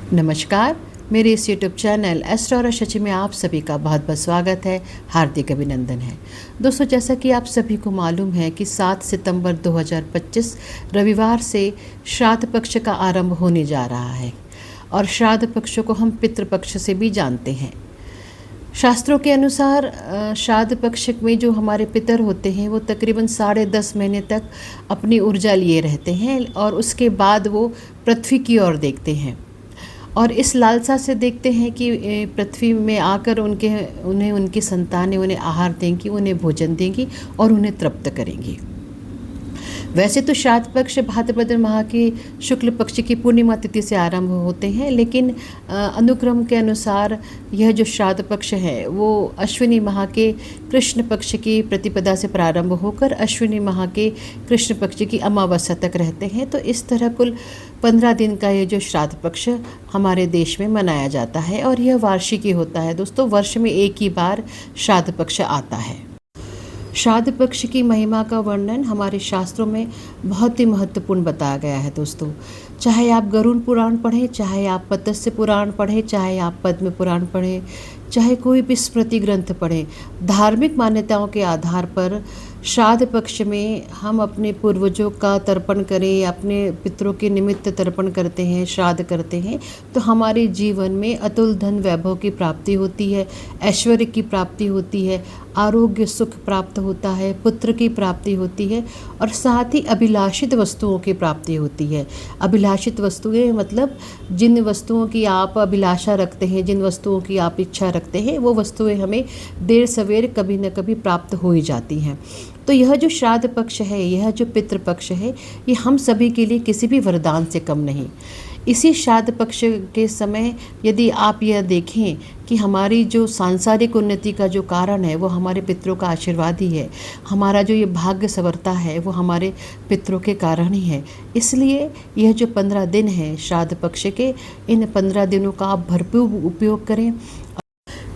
नमस्कार। मेरे इस यूट्यूब चैनल एस्ट्रो और शची में आप सभी का बहुत बहुत स्वागत है, हार्दिक अभिनंदन है। दोस्तों, जैसा कि आप सभी को मालूम है कि 7 सितंबर 2025 रविवार से श्राद्ध पक्ष का आरंभ होने जा रहा है और श्राद्ध पक्ष को हम पितृपक्ष से भी जानते हैं। शास्त्रों के अनुसार श्राद्ध पक्ष में जो हमारे पितर होते हैं वो तकरीबन 10.5 महीने तक अपनी ऊर्जा लिए रहते हैं और उसके बाद वो पृथ्वी की ओर देखते हैं और इस लालसा से देखते हैं कि पृथ्वी में आकर उन्हें उनकी संतानें उन्हें आहार देंगी, उन्हें भोजन देंगी और उन्हें तृप्त करेंगी। वैसे तो श्राद्ध पक्ष भाद्रपद माह की शुक्ल पक्ष की पूर्णिमा तिथि से आरंभ होते हैं, लेकिन अनुक्रम के अनुसार यह जो श्राद्ध पक्ष है वो अश्विनी माह के कृष्ण पक्ष की प्रतिपदा से प्रारंभ होकर अश्विनी माह के कृष्ण पक्ष की अमावस्या तक रहते हैं। तो इस तरह कुल 15 दिन का ये जो श्राद्ध पक्ष हमारे देश में मनाया जाता है और यह वार्षिक होता है। दोस्तों, वर्ष में एक ही बार श्राद्ध पक्ष आता है। श्राद्ध पक्ष की महिमा का वर्णन हमारे शास्त्रों में बहुत ही महत्वपूर्ण बताया गया है। दोस्तों, चाहे आप गरुड़ पुराण पढ़ें, चाहे आप मत्स्य पुराण पढ़ें, चाहे आप पद्म पुराण पढ़ें, चाहे कोई भी स्मृति ग्रंथ पढ़ें, धार्मिक मान्यताओं के आधार पर श्राद्ध पक्ष में हम अपने पूर्वजों का तर्पण करें, अपने पितरों के निमित्त तर्पण करते हैं, श्राद्ध करते हैं, तो हमारे जीवन में अतुल धन वैभव की प्राप्ति होती है, ऐश्वर्य की प्राप्ति होती है, आरोग्य सुख प्राप्त होता है, पुत्र की प्राप्ति होती है और साथ ही अभिलाषित वस्तुओं की प्राप्ति होती है। अभिलाषित वस्तुएं मतलब जिन वस्तुओं की आप अभिलाषा रखते हैं, जिन वस्तुओं की आप इच्छा रखते हैं, वो वस्तुएं हमें देर सवेर कभी न कभी प्राप्त हो ही जाती हैं। तो यह जो श्राद्ध पक्ष है, यह जो पितृपक्ष है, ये हम सभी के लिए किसी भी वरदान से कम नहीं। इसी श्राद्ध पक्ष के समय यदि आप यह देखें कि हमारी जो सांसारिक उन्नति का जो कारण है वो हमारे पितरों का आशीर्वाद ही है, हमारा जो ये भाग्य सवरता है वो हमारे पितरों के कारण ही है। इसलिए यह जो 15 दिन हैं श्राद्ध पक्ष के, इन 15 दिनों का आप भरपूर उपयोग करें।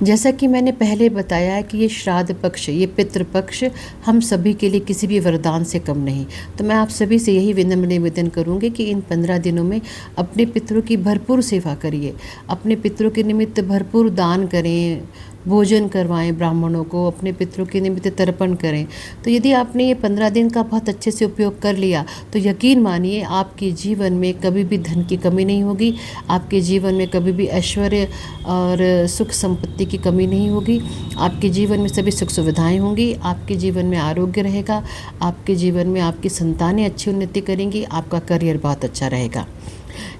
जैसा कि मैंने पहले बताया कि ये श्राद्ध पक्ष, ये पितृपक्ष हम सभी के लिए किसी भी वरदान से कम नहीं। तो मैं आप सभी से यही विनम्र निवेदन करूँगी कि इन 15 दिनों में अपने पितरों की भरपूर सेवा करिए, अपने पितरों के निमित्त भरपूर दान करें, भोजन करवाएं ब्राह्मणों को, अपने पितरों के निमित्त तर्पण करें। तो यदि आपने ये 15 दिन का बहुत अच्छे से उपयोग कर लिया तो यकीन मानिए आपके जीवन में कभी भी धन की कमी नहीं होगी, आपके जीवन में कभी भी ऐश्वर्य और सुख संपत्ति की कमी नहीं होगी, आपके जीवन में सभी सुख सुविधाएं होंगी, आपके जीवन में आरोग्य रहेगा, आपके जीवन में आपकी संतानें अच्छी उन्नति करेंगी, आपका करियर बहुत अच्छा रहेगा।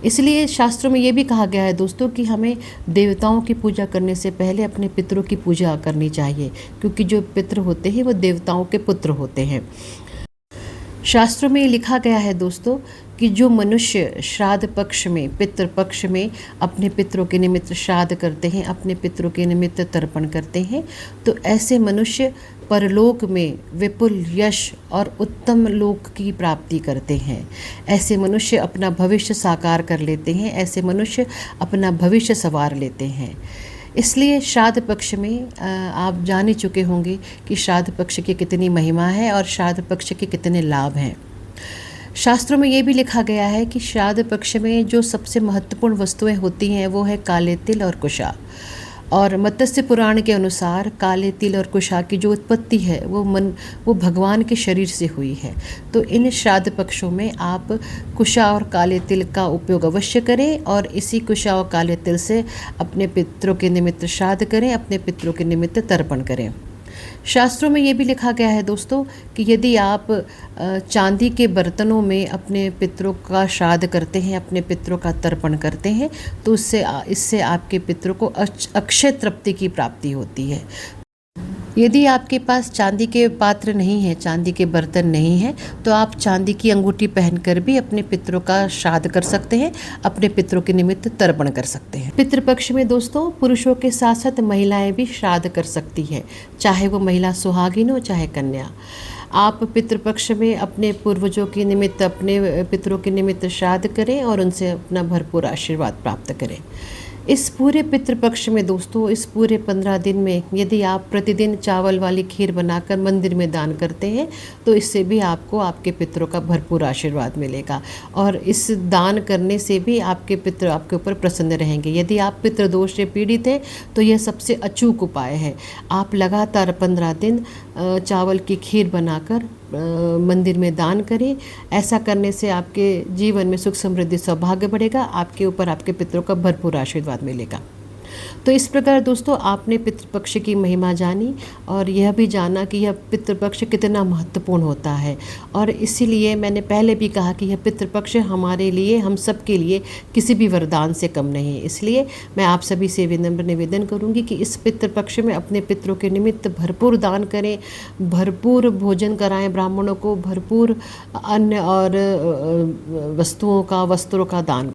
इसलिए शास्त्रों में ये भी कहा गया है दोस्तों कि हमें देवताओं की पूजा करने से पहले अपने पितरों की पूजा करनी चाहिए, क्योंकि जो पितर होते हैं वो देवताओं के पुत्र होते हैं। शास्त्रों में लिखा गया है दोस्तों कि जो मनुष्य श्राद्ध पक्ष में, पितृ पक्ष में अपने पितरों के निमित्त श्राद्ध करते हैं, अपने पितरों के निमित्त तर्पण करते हैं, तो ऐसे मनुष्य परलोक में विपुल यश और उत्तम लोक की प्राप्ति करते हैं। ऐसे मनुष्य अपना भविष्य साकार कर लेते हैं, ऐसे मनुष्य अपना भविष्य संवार लेते हैं। इसलिए श्राद्ध पक्ष में आप जान ही चुके होंगे कि श्राद्ध पक्ष की कितनी महिमा है और श्राद्ध पक्ष के कितने लाभ हैं। शास्त्रों में ये भी लिखा गया है कि श्राद्ध पक्ष में जो सबसे महत्वपूर्ण वस्तुएं होती हैं वो है काले तिल और कुशा। और मत्स्य पुराण के अनुसार काले तिल और कुशा की जो उत्पत्ति है वो भगवान के शरीर से हुई है। तो इन श्राद्ध पक्षों में आप कुशा और काले तिल का उपयोग अवश्य करें और इसी कुशा और काले तिल से अपने पितरों के निमित्त श्राद्ध करें, अपने पितरों के निमित्त तर्पण करें। शास्त्रों में ये भी लिखा गया है दोस्तों कि यदि आप चांदी के बर्तनों में अपने पितरों का श्राद्ध करते हैं, अपने पितरों का तर्पण करते हैं, तो इससे आपके पितरों को अक्षय तृप्ति की प्राप्ति होती है। यदि आपके पास चांदी के पात्र नहीं है, चांदी के बर्तन नहीं है, तो आप चांदी की अंगूठी पहनकर भी अपने पितरों का श्राद्ध कर सकते हैं, अपने पितरों के निमित्त तर्पण कर सकते हैं। पितृपक्ष में दोस्तों पुरुषों के साथ साथ महिलाएं भी श्राद्ध कर सकती है, चाहे वो महिला सुहागिन हो चाहे कन्या। आप पितृपक्ष में अपने पूर्वजों के निमित्त, अपने पितरों के निमित्त श्राद्ध करें और उनसे अपना भरपूर आशीर्वाद प्राप्त करें। इस पूरे पितृपक्ष में दोस्तों, इस पूरे 15 दिन में यदि आप प्रतिदिन चावल वाली खीर बनाकर मंदिर में दान करते हैं तो इससे भी आपको आपके पितरों का भरपूर आशीर्वाद मिलेगा और इस दान करने से भी आपके पितर आपके ऊपर प्रसन्न रहेंगे। यदि आप पितृदोष से पीड़ित हैं तो यह सबसे अचूक उपाय है। आप लगातार 15 दिन चावल की खीर बनाकर मंदिर में दान करें। ऐसा करने से आपके जीवन में सुख समृद्धि सौभाग्य बढ़ेगा, आपके ऊपर आपके पितरों का भरपूर आशीर्वाद मिलेगा। तो इस प्रकार दोस्तों आपने पितृपक्ष की महिमा जानी और यह भी जाना कि यह पितृपक्ष कितना महत्वपूर्ण होता है। और इसीलिए मैंने पहले भी कहा कि यह पितृपक्ष हमारे लिए, हम सब के लिए किसी भी वरदान से कम नहीं है। इसलिए मैं आप सभी से विनम्र निवेदन करूंगी कि इस पितृपक्ष में अपने पितरों के निमित्त भरपूर दान करें, भरपूर भोजन कराएं ब्राह्मणों को, भरपूर अन्न और वस्तुओं का, वस्त्रों का दान।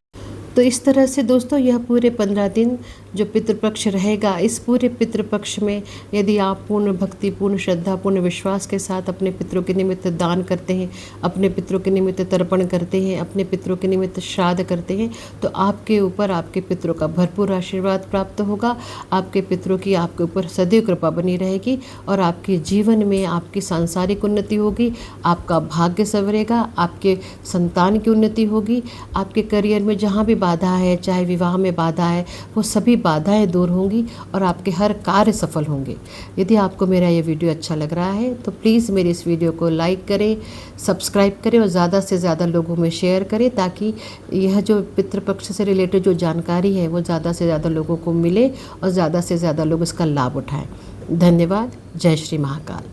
तो इस तरह से दोस्तों यह पूरे 15 दिन जो पितृपक्ष रहेगा, इस पूरे पितृपक्ष में यदि आप पूर्ण भक्ति, पूर्ण श्रद्धा, पूर्ण विश्वास के साथ अपने पितरों के निमित्त दान करते हैं, अपने पितरों के निमित्त तर्पण करते हैं, अपने पितरों के निमित्त श्राद्ध करते हैं, तो आपके ऊपर आपके पितरों का भरपूर आशीर्वाद प्राप्त होगा। आपके पितरों की आपके ऊपर सदैव कृपा बनी रहेगी और आपके जीवन में आपकी सांसारिक उन्नति होगी, आपका भाग्य संवरेगा, आपके संतान की उन्नति होगी, आपके करियर में जहाँ भी बाधा है, चाहे विवाह में बाधा है, वो सभी बाधाएं दूर होंगी और आपके हर कार्य सफल होंगे। यदि आपको मेरा ये वीडियो अच्छा लग रहा है तो प्लीज़ मेरे इस वीडियो को लाइक करें, सब्सक्राइब करें और ज़्यादा से ज़्यादा लोगों में शेयर करें ताकि यह जो पितृपक्ष से रिलेटेड जो जानकारी है वो ज़्यादा से ज़्यादा लोगों को मिले और ज़्यादा से ज़्यादा लोग इसका लाभ उठाएं। धन्यवाद। जय श्री महाकाल।